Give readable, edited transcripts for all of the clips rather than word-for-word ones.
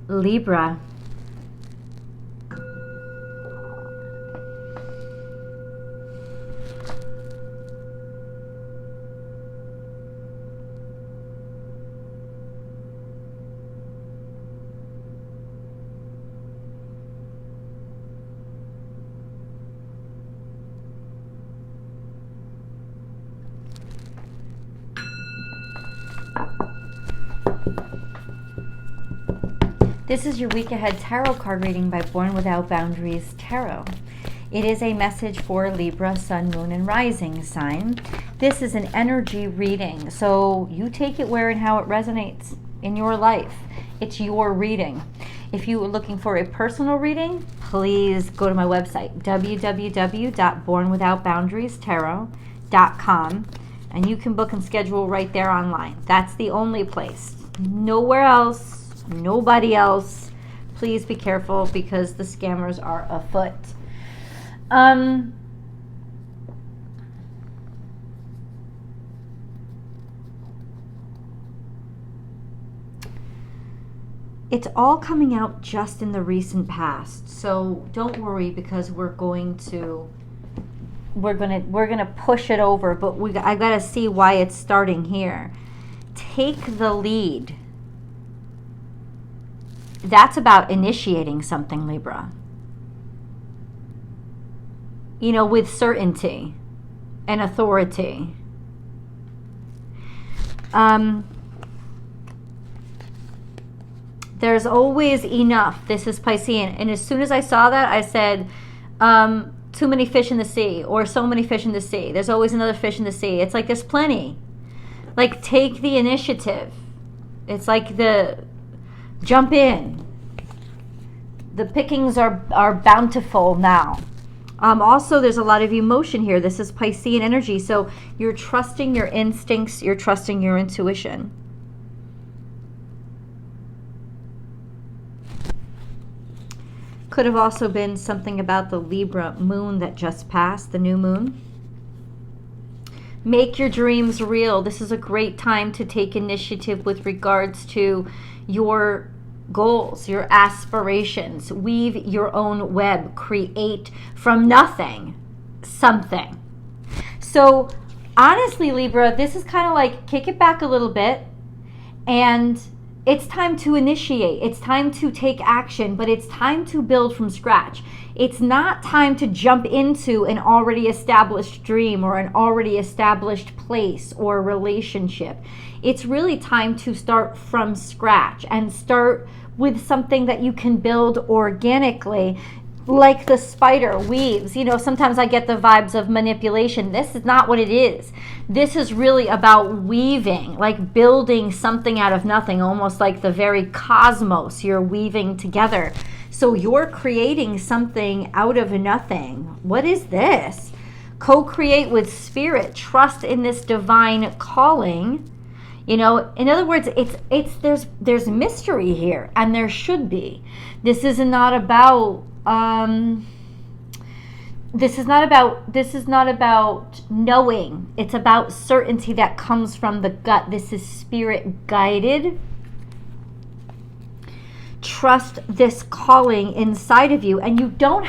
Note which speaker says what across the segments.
Speaker 1: Libra. This is your week ahead tarot card reading by Born Without Boundaries Tarot. It is a message for Libra, Sun, Moon, and Rising sign. This is an energy reading, so you take it where and how it resonates in your life. It's your reading. If you are looking for a personal reading, please go to my website, www.bornwithoutboundariestarot.com, and you can book and schedule right there online. That's the only place. Nowhere else. Nobody else. Please be careful because the scammers are afoot. It's all coming out just in the recent past, so don't worry because we're gonna push it over, but I gotta see why it's starting here. Take the lead. That's about initiating something, Libra. You know, with certainty and authority. There's always enough. This is Piscean. And as soon as I saw that, I said, too many fish in the sea, or so many fish in the sea. There's always another fish in the sea. It's like there's plenty. Like, take the initiative. It's like jump in. The pickings are bountiful now. Also, there's a lot of emotion here. This is Piscean energy. So you're trusting your instincts. You're trusting your intuition. Could have also been something about the Libra moon that just passed, the new moon. Make your dreams real. This is a great time to take initiative with regards to your goals, your aspirations. Weave your own web. Create from nothing something. So honestly, Libra, this is kind of like kick it back a little bit, and it's time to initiate. It's time to take action, but it's time to build from scratch. It's not time to jump into an already established dream or an already established place or relationship. It's really time to start from scratch and start with something that you can build organically, like the spider weaves. You know, sometimes I get the vibes of manipulation. This is not what it is. This is really about weaving, like building something out of nothing, almost like the very cosmos you're weaving together. So you're creating something out of nothing. What is this? Co-create with spirit. Trust in this divine calling. You know, in other words, there's mystery here, and there should be. This is not about knowing. It's about certainty that comes from the gut. This is spirit guided. Trust this calling inside of you, and you don't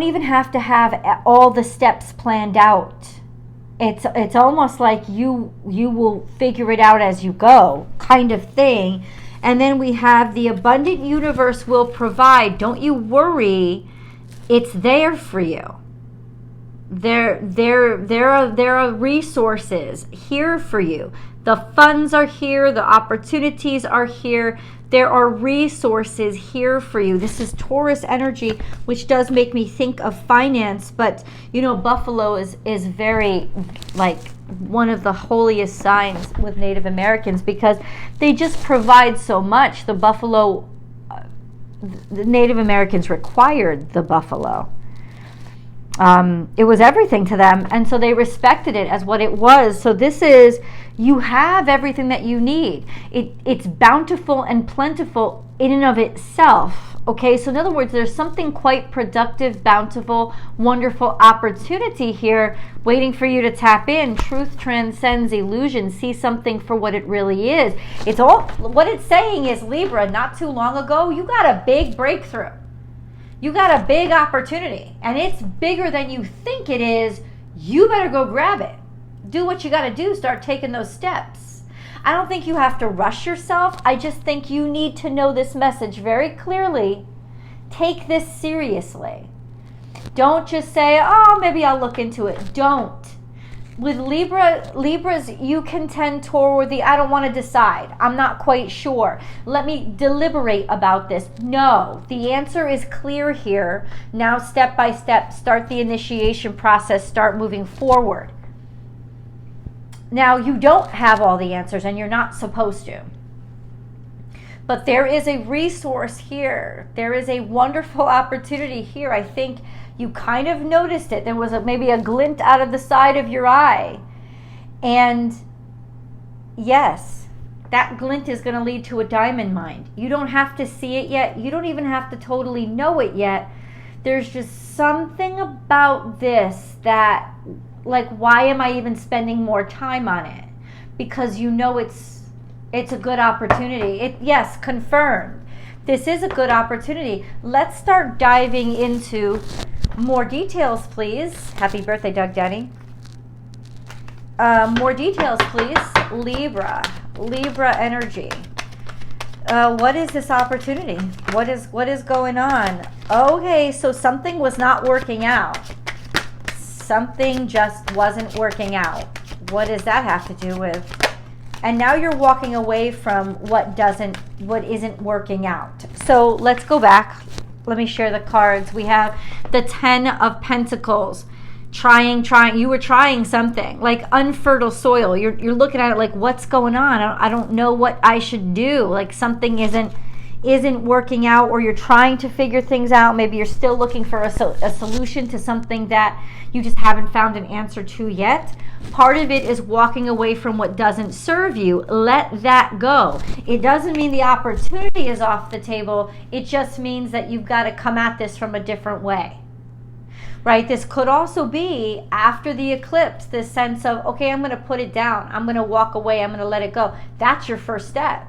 Speaker 1: even have to have all the steps planned out. It's almost like you will figure it out as you go, kind of thing. And then we have the abundant universe will provide. Don't you worry, it's there for you. There are resources here for you. The funds are here, the opportunities are here. There are resources here for you. This is Taurus energy, which does make me think of finance, but you know, Buffalo is very like one of the holiest signs with Native Americans because they just provide so much. The buffalo, the Native Americans required the buffalo. It was everything to them, and so they respected it as what it was. So this is, you have everything that you need. It's bountiful and plentiful in and of itself. Okay, so in other words, there's something quite productive, bountiful, wonderful opportunity here waiting for you to tap in. Truth transcends illusion. See something for what it really is. It's all, what it's saying is, Libra, not too long ago, you got a big breakthrough. You got a big opportunity, and it's bigger than you think it is. You better go grab it. Do what you got to do. Start taking those steps. I don't think you have to rush yourself. I just think you need to know this message very clearly. Take this seriously. Don't just say, oh, maybe I'll look into it. Don't. With Libras, you can tend toward the, I don't want to decide. I'm not quite sure. Let me deliberate about this. No, the answer is clear here. Now, step by step, start the initiation process, start moving forward. Now, you don't have all the answers, and you're not supposed to. But there is a resource here. There is a wonderful opportunity here. I think you kind of noticed it. There was maybe a glint out of the side of your eye. And yes, that glint is going to lead to a diamond mine. You don't have to see it yet. You don't even have to totally know it yet. There's just something about this that, like, why am I even spending more time on it? Because you know it's a good opportunity. Yes, confirmed. This is a good opportunity. Let's start diving into more details, please. Happy birthday, Doug Denny. More details, please. Libra energy. What is this opportunity? What is going on? Okay, so something was not working out. Something just wasn't working out. What does that have to do with? And now you're walking away from what isn't working out. So let's go back. Let me share the cards. We have the 10 of Pentacles. Trying. You were trying something, like unfertile soil. You're looking at it like, what's going on? I don't know what I should do. Like something isn't working out, or you're trying to figure things out. Maybe you're still looking for a solution to something that you just haven't found an answer to yet. Part of it is walking away from what doesn't serve you. Let that go. It doesn't mean the opportunity is off the table. It just means that you've got to come at this from a different way. Right? This could also be after the eclipse, this sense of, okay, I'm going to put it down. I'm going to walk away. I'm going to let it go. That's your first step.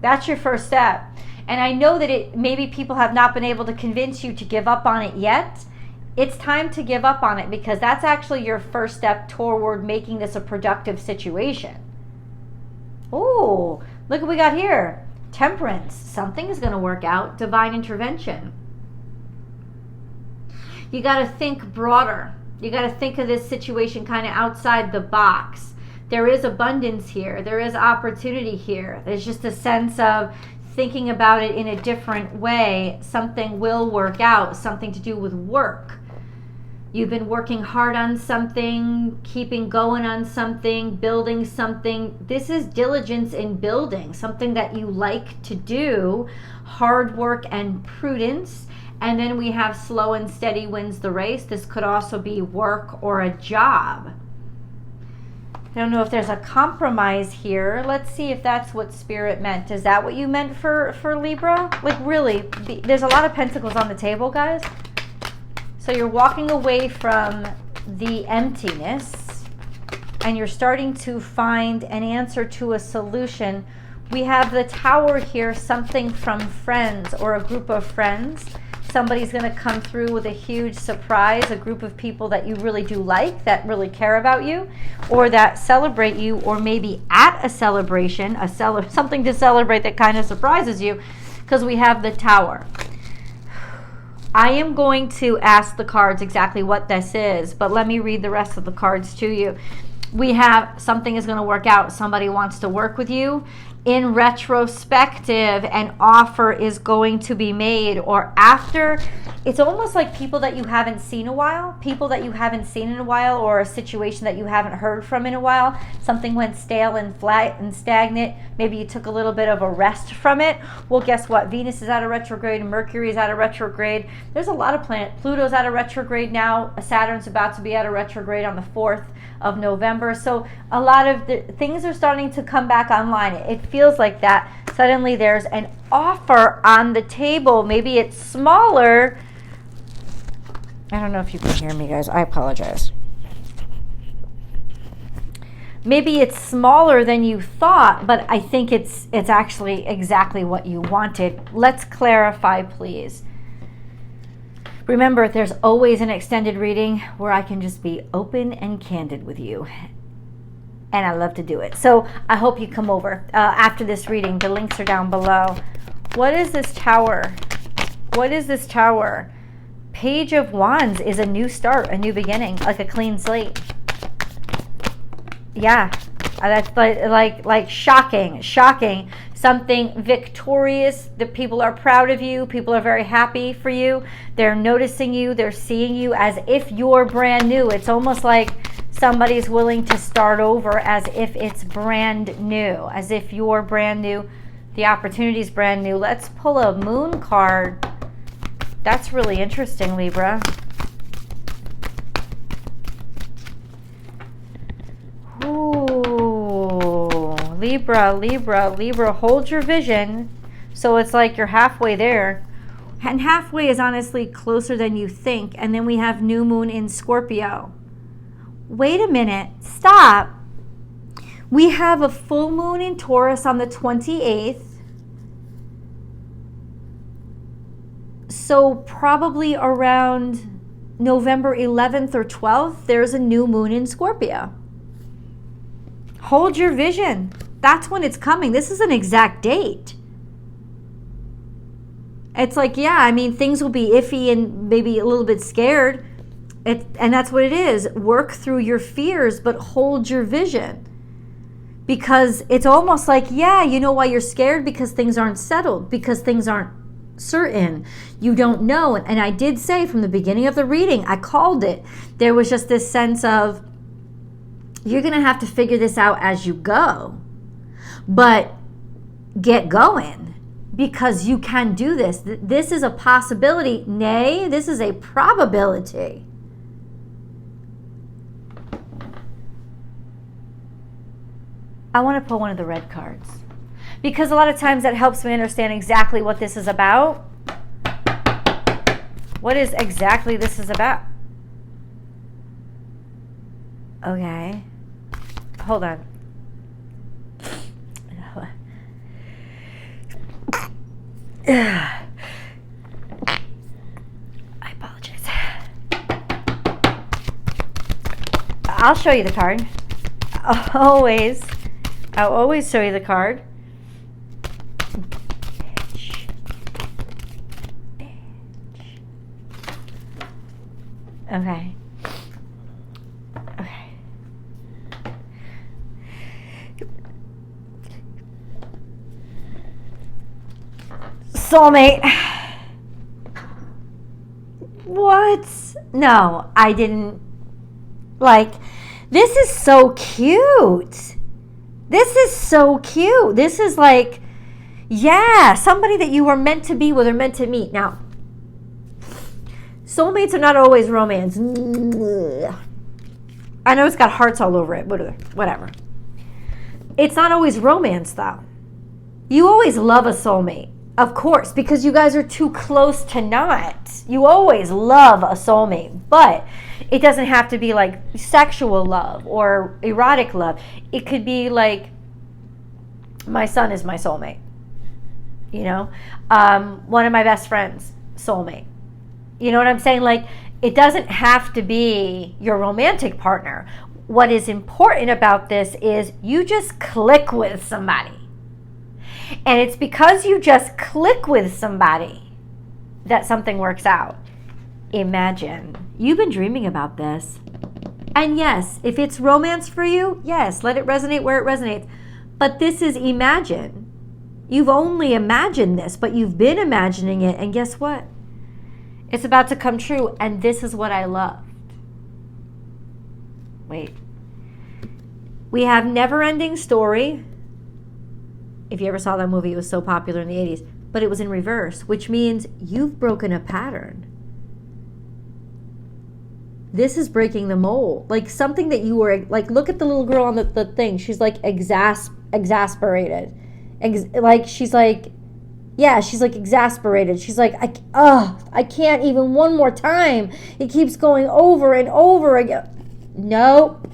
Speaker 1: That's your first step. And I know that maybe people have not been able to convince you to give up on it yet. It's time to give up on it, because that's actually your first step toward making this a productive situation. Oh, look what we got here. Temperance. Something is going to work out. Divine intervention. You got to think broader. You got to think of this situation kind of outside the box. There is abundance here. There is opportunity here. There's just a sense of thinking about it in a different way. Something will work out. Something to do with work. You've been working hard on something, keeping going on something, building something. This is diligence in building, something that you like to do, hard work and prudence. And then we have slow and steady wins the race. This could also be work or a job. I don't know if there's a compromise here. Let's see if that's what Spirit meant. Is that what you meant for Libra? Like really, there's a lot of pentacles on the table, guys. So you're walking away from the emptiness and you're starting to find an answer to a solution. We have the Tower here, something from friends or a group of friends. Somebody's going to come through with a huge surprise, a group of people that you really do like, that really care about you, or that celebrate you, or maybe at a celebration, something to celebrate that kind of surprises you, because we have the Tower. I am going to ask the cards exactly what this is, but let me read the rest of the cards to you. We have something is going to work out. Somebody wants to work with you. In retrospective, an offer is going to be made, or after. It's almost like people that you haven't seen in a while, or a situation that you haven't heard from in a while. Something went stale and flat and stagnant. Maybe you took a little bit of a rest from it. Well, guess what? Venus is out of retrograde. Mercury is out of retrograde. There's a lot of planets. Pluto's out of retrograde now. Saturn's about to be out of retrograde on the 4th of November. So a lot of the things are starting to come back online. It feels like that, suddenly there's an offer on the table. Maybe it's smaller. I don't know if you can hear me, guys. I apologize. Maybe it's smaller than you thought, but I think it's actually exactly what you wanted. Let's clarify, please. Remember, there's always an extended reading where I can just be open and candid with you. And I love to do it. So I hope you come over after this reading. The links are down below. What is this Tower? What is this Tower? Page of Wands is a new start, a new beginning, like a clean slate. Yeah, that's like shocking. Something victorious. The people are proud of you. People are very happy for you. They're noticing you. They're seeing you as if you're brand new. It's almost like somebody's willing to start over, as if it's brand new, as if you're brand new. The opportunity's brand new. Let's pull a Moon card. That's really interesting, Libra. Libra, hold your vision. So it's like you're halfway there. And halfway is honestly closer than you think. And then we have new moon in Scorpio. Wait a minute. Stop. We have a full moon in Taurus on the 28th. So probably around November 11th or 12th, there's a new moon in Scorpio. Hold your vision. That's when it's coming. This is an exact date. It's like, yeah, I mean, things will be iffy and maybe a little bit scared. And that's what it is. Work through your fears, but hold your vision. Because it's almost like, yeah, you know why you're scared? Because things aren't settled. Because things aren't certain. You don't know. And I did say from the beginning of the reading, I called it. There was just this sense of, you're going to have to figure this out as you go. But get going, because you can do this. This is a possibility. Nay, this is a probability. I want to pull one of the red cards, because a lot of times that helps me understand exactly what this is about. What is exactly this is about? Okay. Hold on. I apologize. I'll show you the card. I'll always show you the card. Okay. Soulmate. What? No, I didn't. Like, this is so cute. This is so cute. This is like, yeah, somebody that you were meant to be with or meant to meet. Now, soulmates are not always romance. I know it's got hearts all over it, but whatever. It's not always romance, though. You always love a soulmate. Of course, because you guys are too close to not. You always love a soulmate, but it doesn't have to be like sexual love or erotic love. It could be like, my son is my soulmate. You know, one of my best friends, soulmate. You know what I'm saying? Like, it doesn't have to be your romantic partner. What is important about this is you just click with somebody. And it's because you just click with somebody that something works out. Imagine. You've been dreaming about this. And yes, if it's romance for you, yes, let it resonate where it resonates. But this is imagine. You've only imagined this, but you've been imagining it. And guess what? It's about to come true. And this is what I loved. Wait. We have Never-Ending Story. If you ever saw that movie, it was so popular in the 80s. But it was in reverse, which means you've broken a pattern. This is breaking the mold. Like something that you were, like, look at the little girl on the thing. She's like exasperated. she's like, yeah, she's like exasperated. She's like, I can't even one more time. It keeps going over and over again. Nope.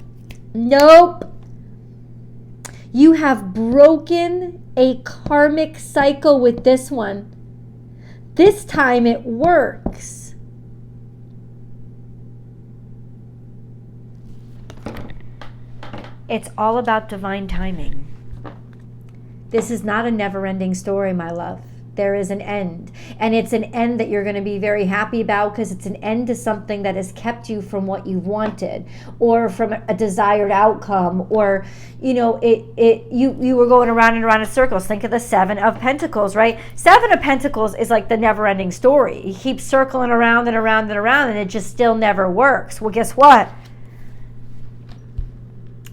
Speaker 1: You have broken a karmic cycle with this one. This time it works. It's all about divine timing. This is not a never-ending story, my love. There is an end. And it's an end that you're going to be very happy about, because it's an end to something that has kept you from what you wanted, or from a desired outcome, or, you were going around and around in circles. Think of the Seven of Pentacles, right? Seven of Pentacles is like the never-ending story. You keep circling around and around and around, and it just still never works. Well, guess what?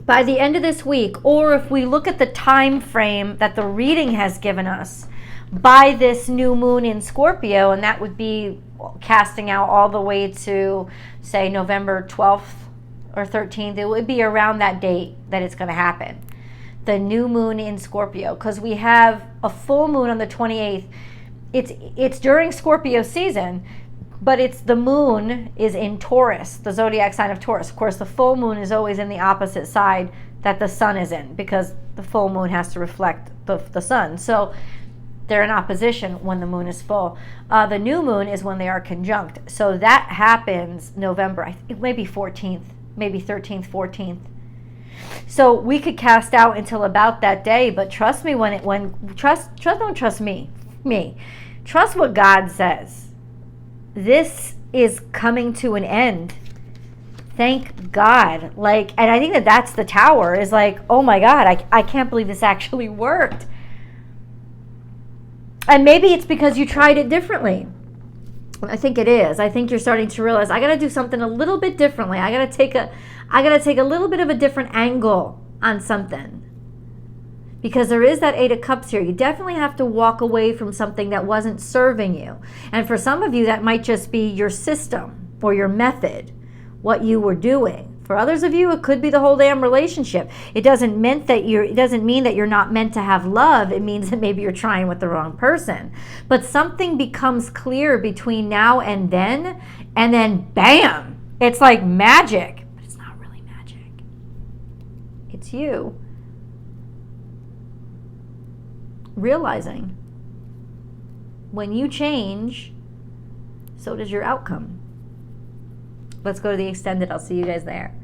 Speaker 1: By the end of this week, or if we look at the time frame that the reading has given us, by this new moon in Scorpio, and that would be casting out all the way to, say, November 12th or 13th, it would be around that date that it's going to happen. The new moon in Scorpio, because we have a full moon on the 28th. It's during Scorpio season, but it's the moon is in Taurus, the zodiac sign of Taurus. Of course, the full moon is always in the opposite side that the sun is in, because the full moon has to reflect the sun. So they're in opposition when the moon is full. The new moon is when they are conjunct. So that happens November, I think maybe 14th, maybe 13th, 14th. So we could cast out until about that day, but trust me, don't trust me. Trust what God says. This is coming to an end. Thank God. And I think that's the Tower, is like, oh my God, I can't believe this actually worked. And maybe it's because you tried it differently. I think it is. I think you're starting to realize, I got to do something a little bit differently. I got to take a little bit of a different angle on something. Because there is that Eight of Cups here. You definitely have to walk away from something that wasn't serving you. And for some of you, that might just be your system or your method, what you were doing. For others of you, it could be the whole damn relationship. It doesn't mean that you're not meant to have love. It means that maybe you're trying with the wrong person. But something becomes clear between now and then bam, it's like magic. But it's not really magic. It's you realizing when you change, so does your outcome. Let's go to the extended. I'll see you guys there.